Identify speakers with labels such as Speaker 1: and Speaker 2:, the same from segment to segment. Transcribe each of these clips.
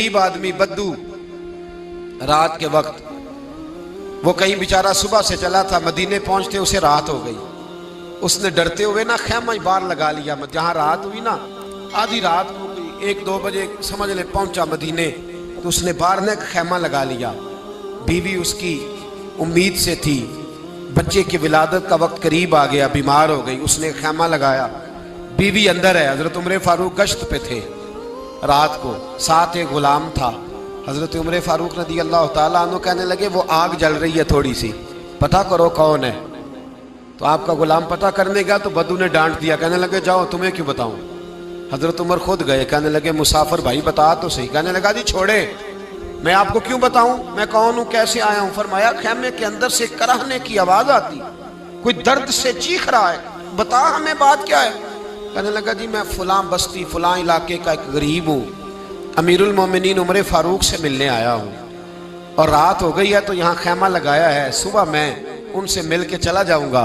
Speaker 1: गरीब आदमी बद्दू रात के वक्त वो कहीं बेचारा सुबह से चला था, मदीने पहुंचते उसे रात हो गई। उसने डरते हुए ना खैमा ही बाहर लगा लिया। जहां रात हुई ना, आधी रात हो गई, 1-2 बजे समझ ले पहुंचा मदीने, तो उसने बाहर ने खैमा लगा लिया। बीवी उसकी उम्मीद से थी, बच्चे की विलादत का वक्त करीब आ गया, बीमार हो गई, उसने खैमा लगाया। बीवी अंदर है, हजरत उमर फारूक गश्त पे थे रात को, साथ एक गुलाम था। हजरत उमर फारूक रज़ी अल्लाह ताला अन्हु कहने लगे वो आग जल रही है थोड़ी सी, पता करो कौन है। तो आपका गुलाम पता करने गया तो बद्दू ने डांट दिया, कहने लगे जाओ तुम्हें क्यों बताऊं। हजरत उमर खुद गए, कहने लगे मुसाफिर भाई बता तो सही। कहने लगा जी छोड़े, मैं आपको क्यों बताऊं, मैं कौन हूं, कैसे आया हूं। फरमाया खैमे के अंदर से कराहने की आवाज आती, कोई दर्द से चीख रहा है, बता हमें बात क्या है। कहने लगा जी मैं फलां बस्ती फलां इलाके का एक गरीब हूँ, अमीरुल मोमिनीन उमर फारूक से मिलने आया हूँ, और रात हो गई है तो यहाँ खैमा लगाया है, सुबह मैं उनसे मिल के चला जाऊंगा।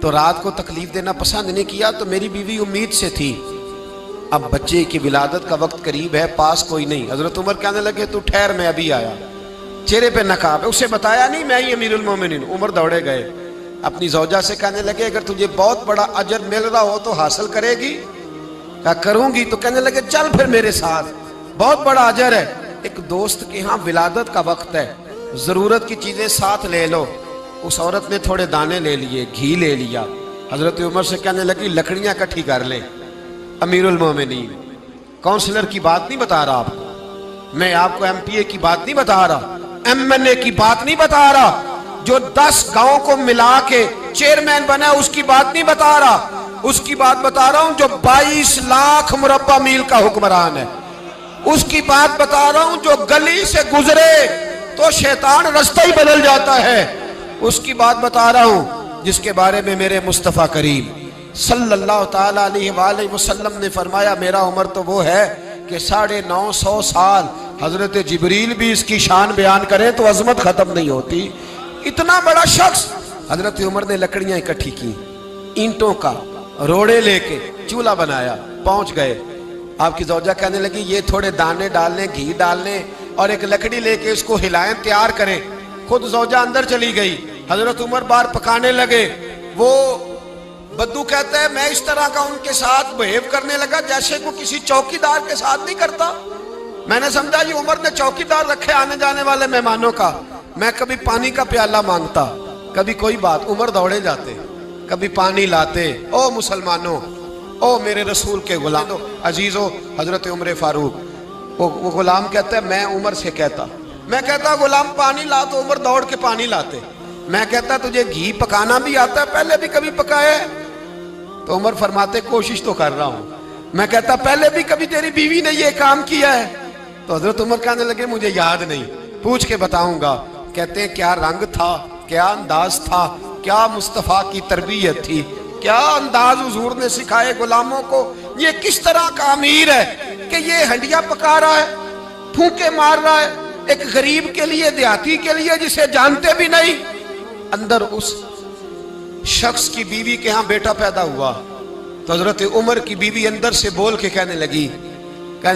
Speaker 1: तो रात को तकलीफ देना पसंद नहीं किया, तो मेरी बीवी उम्मीद से थी, अब बच्चे की विलादत का वक्त करीब है, पास कोई नहीं। हजरत उमर कहने लगे तू ठहर, मैं अभी आया। चेहरे पे नकाब है, उसे बताया नहीं मैं ही अमीरुल मोमिनीन। उमर दौड़े गए, अपनी जौजा से कहने लगे अगर तुझे बहुत बड़ा अजर मिल रहा हो तो हासिल करेगी। क्या करूंगी। तो कहने लगे चल फिर मेरे साथ, बहुत बड़ा अजर है। एक दोस्त के यहाँ विलादत का वक्त है, जरूरत की चीजें साथ ले लो। उस औरत ने थोड़े दाने ले लिए, घी ले लिया। हजरत उमर से कहने लगी लकड़ियां इकट्ठी कर ले। अमीरुल मोमिनीन, काउंसलर की बात नहीं बता रहा आपको, मैं आपको एमपीए की बात नहीं बता रहा, एमएनए की बात नहीं बता रहा, जो 10 गांव को मिला के चेयरमैन बना उसकी बात नहीं बता रहा, उसकी बात बता रहा हूं जो 22 लाख मुरब्बा मील का हुक्मरान है। उसकी बात बता रहा हूं जो गली से गुजरे तो शैतान रास्ता ही बदल जाता है। उसकी बात बता रहा हूं जिसके बारे में मेरे मुस्तफा करीम सल्लल्लाहु ताला अलैहि वसल्लम ने फरमाया मेरा उम्र तो वो है कि 950 साल हजरत जिब्रील भी इसकी शान बयान करें तो अजमत खत्म नहीं होती। इतना बड़ा शख्स। हजरत उमर ने लकड़ियां इकट्ठी की, ईंटों का रोड़े लेके चूल्हा बनाया, पहुंच गए। आपकी जौजा कहने लगी ये थोड़े दाने डालने, घी डालने और एक लकड़ी लेके इसको हिलाएं, तैयार करें। खुद जौजा अंदर चली गई, हजरत उमर बाहर पकाने लगे। वो बद्दू कहता है मैं इस तरह का उनके साथ बिहेव करने लगा जैसे को किसी चौकीदार के साथ नहीं करता। मैंने समझा ये उमर ने चौकीदार रखे आने जाने वाले मेहमानों का। मैं कभी पानी का प्याला मांगता, कभी कोई बात, उमर दौड़े जाते, कभी पानी लाते। ओ मुसलमानों, ओ मेरे रसूल के गुलाम अजीजो, हजरत उमर फारूक। वो गुलाम कहता है मैं उमर से कहता, मैं कहता गुलाम पानी ला, तो उमर दौड़ के पानी लाते। मैं कहता तुझे घी पकाना भी आता है, पहले भी कभी पकाया है? तो उमर फरमाते कोशिश तो कर रहा हूं। मैं कहता पहले भी कभी तेरी बीवी ने ये काम किया है? तो हजरत उमर कहने लगे मुझे याद नहीं, पूछ के बताऊंगा। कहते हैं क्या रंग था, क्या अंदाज था, क्या मुस्तफा की तरबियत थी, क्या अंदाज हुजूर ने सिखाए गुलामों को। ये किस तरह का अमीर है कि ये हंडिया पका रहा है, फूंके मार रहा है एक गरीब के लिए, देहाती के लिए जिसे जानते भी नहीं। अंदर उस शख्स की बीवी के यहाँ बेटा पैदा हुआ तो हजरत उमर की बीवी अंदर से बोल के कहने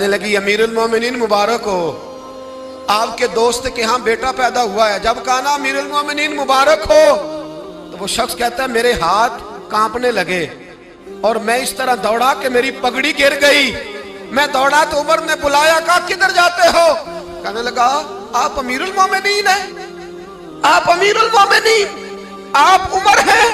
Speaker 1: लगी अमीरुल मोमिनीन मुबारक हो, आपके दोस्त के यहाँ बेटा पैदा हुआ है। जब कहा ना अमीरुल मोमिनीन मुबारक हो तो वो शख्स कहता है मेरे हाथ कांपने लगे और मैं इस तरह दौड़ा कि मेरी पगड़ी गिर गई। मैं दौड़ा तो उमर ने बुलाया, कहा किधर जाते हो? कहने लगा आप अमीरुल मोमिनीन हैं, आप अमीरुल मोमिनीन, आप उमर हैं।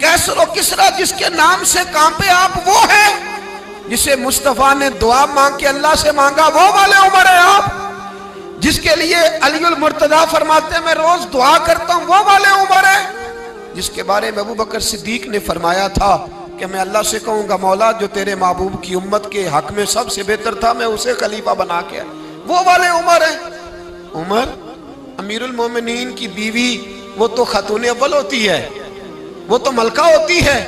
Speaker 1: कैसर किसरा जिसके नाम से कांपे आप वो हैं जिसे मुस्तफा ने दुआ मांग के अल्लाह से मांगा, वो वाले उमर है आप। जिसके लिए अलीउल मुर्तजा फरमाते हैं मैं रोज दुआ करता हूं, वो वाले उमर है। जिसके बारे में अबू बकर सिद्दीक ने फरमाया था कि मैं अल्लाह से कहूंगा मौला जो तेरे महबूब की उम्मत के हक में सबसे बेहतर था मैं उसे खलीफा बना के, वो वाले उमर है। उमर अमीरुल मोमिनीन की बीवी वो तो खातून अव्वल होती है, वो तो मलका होती है,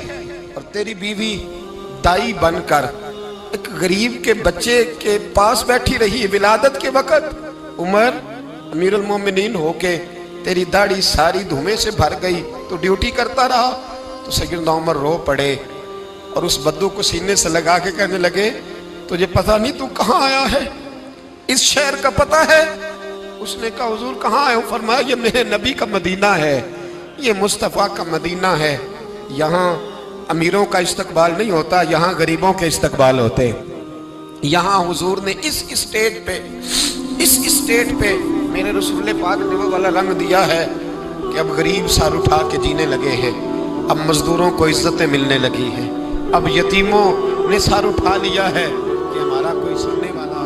Speaker 1: और तेरी बीवी दाई बनकर एक गरीब के बच्चे के पास बैठी रही विलादत के वक्त। उमर अमीरुल मोमिनीन होके तेरी दाढ़ी सारी धुएं से भर गई, तो ड्यूटी करता रहा। तो सैयदना उमर रो पड़े और उस बद्दू को सीने से लगा के कहने लगे तुझे पता नहीं तू कहाँ आया है? اس شہر کا پتہ ہے؟ اس نے کہا حضور کہاں ہے؟ فرمایا یہ میرے نبی کا مدینہ ہے، یہ مصطفیٰ کا مدینہ ہے، یہاں امیروں کا استقبال نہیں ہوتا، یہاں غریبوں کے استقبال ہوتے۔ یہاں حضور نے اس اسٹیٹ پہ میرے رسول پاک نے وہ والا رنگ دیا ہے کہ اب غریب سر اٹھا کے جینے لگے ہیں، اب مزدوروں کو عزتیں ملنے لگی ہیں، اب یتیموں نے سر اٹھا لیا ہے کہ ہمارا کوئی سننے والا